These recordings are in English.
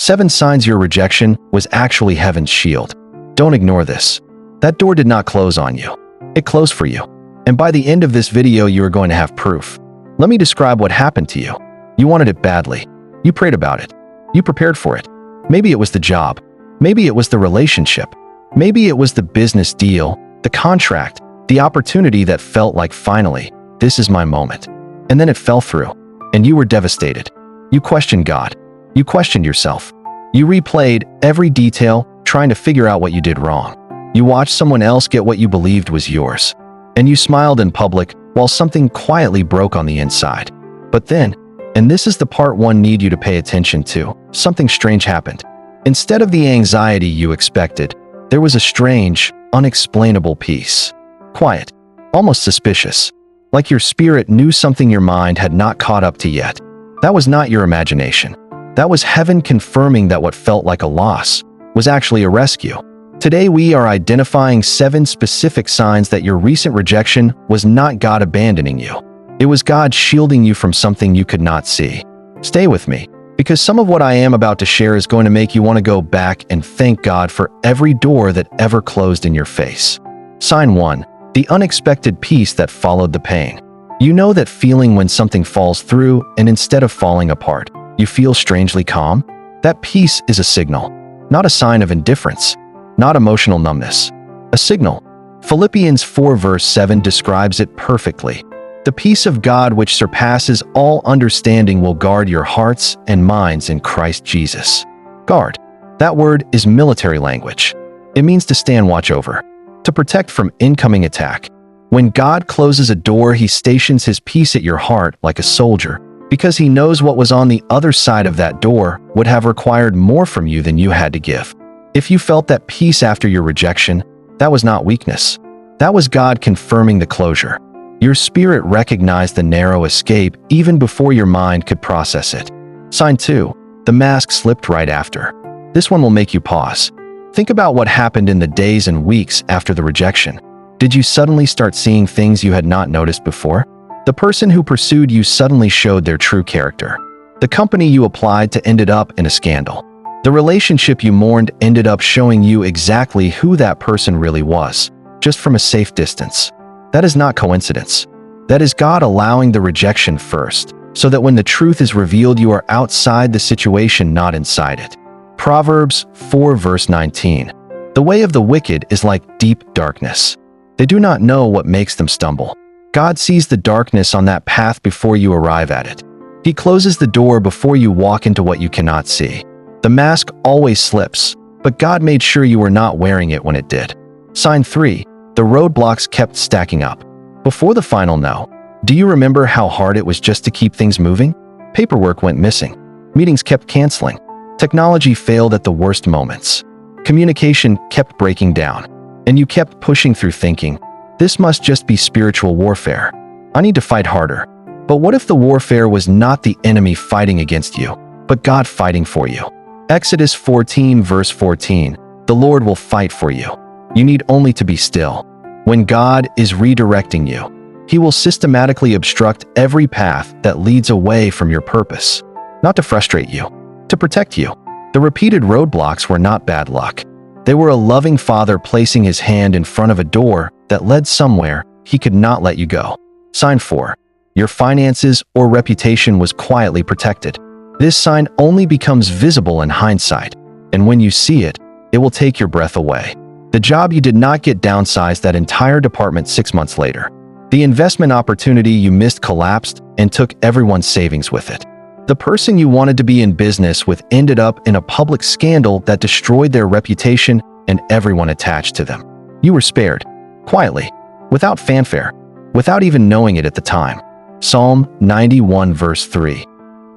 7 signs your rejection was actually heaven's shield. Don't ignore this. That door did not close on you. It closed for you. And by the end of this video, you are going to have proof. Let me describe what happened to you. You wanted it badly. You prayed about it. You prepared for it. Maybe it was the job. Maybe it was the relationship. Maybe it was the business deal, the contract, the opportunity that felt like finally, this is my moment. And then it fell through, and you were devastated. You questioned God. You questioned yourself. You replayed every detail, trying to figure out what you did wrong. You watched someone else get what you believed was yours. And you smiled in public while something quietly broke on the inside. But then, and this is the part one need you to pay attention to, something strange happened. Instead of the anxiety you expected, there was a strange, unexplainable peace. Quiet, almost suspicious, like your spirit knew something your mind had not caught up to yet. That was not your imagination. That was heaven confirming that what felt like a loss was actually a rescue. Today we are identifying 7 specific signs that your recent rejection was not God abandoning you. It was God shielding you from something you could not see. Stay with me, because some of what I am about to share is going to make you want to go back and thank God for every door that ever closed in your face. Sign 1. The unexpected peace that followed the pain. You know that feeling when something falls through and instead of falling apart, you feel strangely calm? That peace is a signal, not a sign of indifference, not emotional numbness. A signal. Philippians 4 verse 7 describes it perfectly. The peace of God which surpasses all understanding will guard your hearts and minds in Christ Jesus. Guard. That word is military language. It means to stand watch over, to protect from incoming attack. When God closes a door, he stations his peace at your heart like a soldier, because he knows what was on the other side of that door would have required more from you than you had to give. If you felt that peace after your rejection, that was not weakness. That was God confirming the closure. Your spirit recognized the narrow escape even before your mind could process it. Sign 2. The mask slipped right after. This one will make you pause. Think about what happened in the days and weeks after the rejection. Did you suddenly start seeing things you had not noticed before? The person who pursued you suddenly showed their true character. The company you applied to ended up in a scandal. The relationship you mourned ended up showing you exactly who that person really was, just from a safe distance. That is not coincidence. That is God allowing the rejection first, so that when the truth is revealed, you are outside the situation, not inside it. Proverbs 4 verse 19. The way of the wicked is like deep darkness. They do not know what makes them stumble. God sees the darkness on that path before you arrive at it. He closes the door before you walk into what you cannot see. The mask always slips, but God made sure you were not wearing it when it did. Sign 3. The roadblocks kept stacking up. Before the final no, do you remember how hard it was just to keep things moving? Paperwork went missing. Meetings kept canceling. Technology failed at the worst moments. Communication kept breaking down. And you kept pushing through thinking, this must just be spiritual warfare. I need to fight harder. But what if the warfare was not the enemy fighting against you, but God fighting for you? Exodus 14 verse 14. The Lord will fight for you. You need only to be still. When God is redirecting you, he will systematically obstruct every path that leads away from your purpose. Not to frustrate you, to protect you. The repeated roadblocks were not bad luck. They were a loving father placing his hand in front of a door that led somewhere he could not let you go. Sign 4. Your finances or reputation was quietly protected. This sign only becomes visible in hindsight, and when you see it, it will take your breath away. The job you did not get downsized that entire department 6 months later. The investment opportunity you missed collapsed and took everyone's savings with it. The person you wanted to be in business with ended up in a public scandal that destroyed their reputation and everyone attached to them. You were spared, quietly, without fanfare, without even knowing it at the time. Psalm 91 verse 3.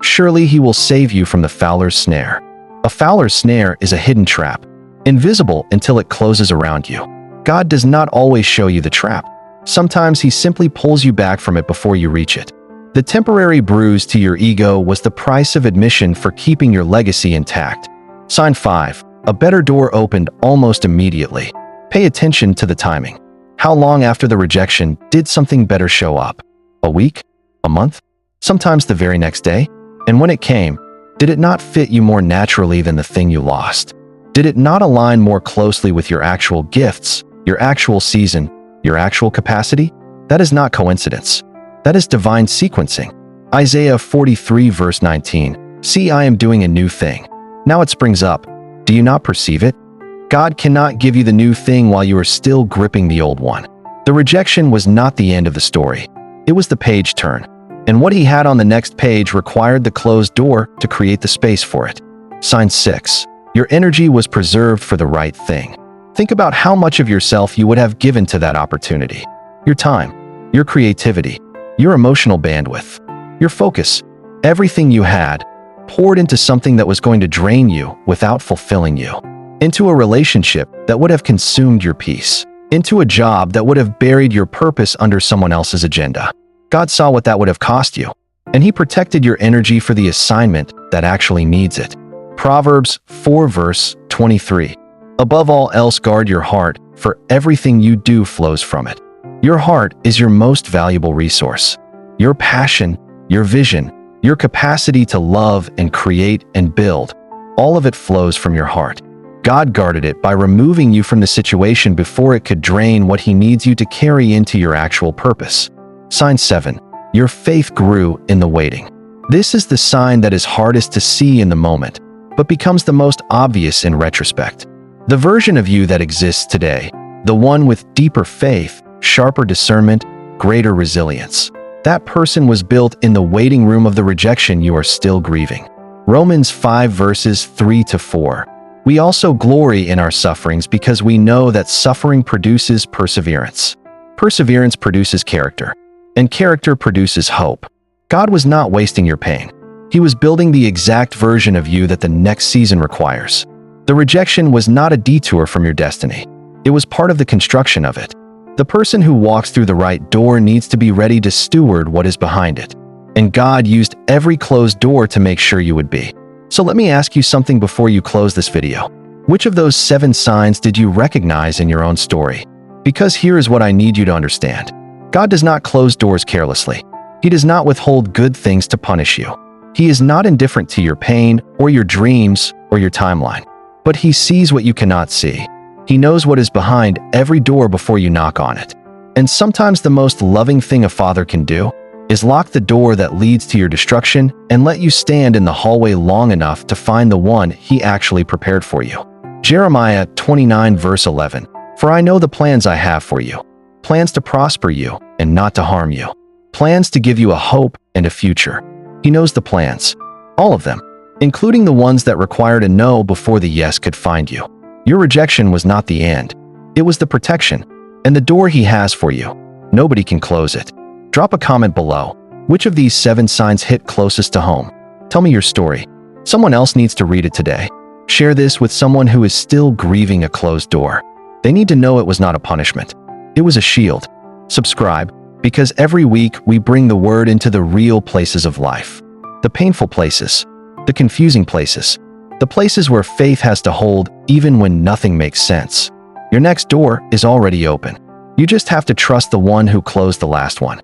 Surely he will save you from the fowler's snare. A fowler's snare is a hidden trap, invisible until it closes around you. God does not always show you the trap. Sometimes he simply pulls you back from it before you reach it. The temporary bruise to your ego was the price of admission for keeping your legacy intact. Sign 5. A better door opened almost immediately. Pay attention to the timing. How long after the rejection did something better show up? A week? A month? Sometimes the very next day? And when it came, Did it not fit you more naturally than the thing you lost? Did it not align more closely with your actual gifts, your actual season, your actual capacity? That is not coincidence. That is divine sequencing. Isaiah 43 verse 19. See, I am doing a new thing. Now it springs up. Do you not perceive it? God cannot give you the new thing while you are still gripping the old one. The rejection was not the end of the story. It was the page turn. And what he had on the next page required the closed door to create the space for it. Sign 6. Your energy was preserved for the right thing. Think about how much of yourself you would have given to that opportunity. Your time, your creativity, your emotional bandwidth, your focus, everything you had, poured into something that was going to drain you without fulfilling you. Into a relationship that would have consumed your peace. Into a job that would have buried your purpose under someone else's agenda. God saw what that would have cost you, and he protected your energy for the assignment that actually needs it. Proverbs 4 verse 23. Above all else, guard your heart, for everything you do flows from it. Your heart is your most valuable resource. Your passion, your vision, your capacity to love and create and build, all of it flows from your heart. God guarded it by removing you from the situation before it could drain what he needs you to carry into your actual purpose. Sign 7. Your faith grew in the waiting. This is the sign that is hardest to see in the moment, but becomes the most obvious in retrospect. The version of you that exists today, the one with deeper faith, sharper discernment, greater resilience. That person was built in the waiting room of the rejection you are still grieving. Romans 5 verses 3 to 4. We also glory in our sufferings because we know that suffering produces perseverance. Perseverance produces character, and character produces hope. God was not wasting your pain. He was building the exact version of you that the next season requires. The rejection was not a detour from your destiny. It was part of the construction of it. The person who walks through the right door needs to be ready to steward what is behind it. And God used every closed door to make sure you would be. So let me ask you something before you close this video. Which of those 7 signs did you recognize in your own story? Because here is what I need you to understand. God does not close doors carelessly. He does not withhold good things to punish you. He is not indifferent to your pain or your dreams or your timeline. But he sees what you cannot see. He knows what is behind every door before you knock on it. And sometimes the most loving thing a father can do is lock the door that leads to your destruction and let you stand in the hallway long enough to find the one he actually prepared for you. Jeremiah 29 verse 11. For I know the plans I have for you, plans to prosper you and not to harm you, plans to give you a hope and a future. He knows the plans, all of them, including the ones that required a no before the yes could find you. Your rejection was not the end. It was the protection, and the door he has for you. Nobody can close it. Drop a comment below. Which of these 7 signs hit closest to home? Tell me your story. Someone else needs to read it today. Share this with someone who is still grieving a closed door. They need to know it was not a punishment. It was a shield. Subscribe, because every week we bring the word into the real places of life. The painful places, the confusing places, the places where faith has to hold even when nothing makes sense. Your next door is already open. You just have to trust the one who closed the last one.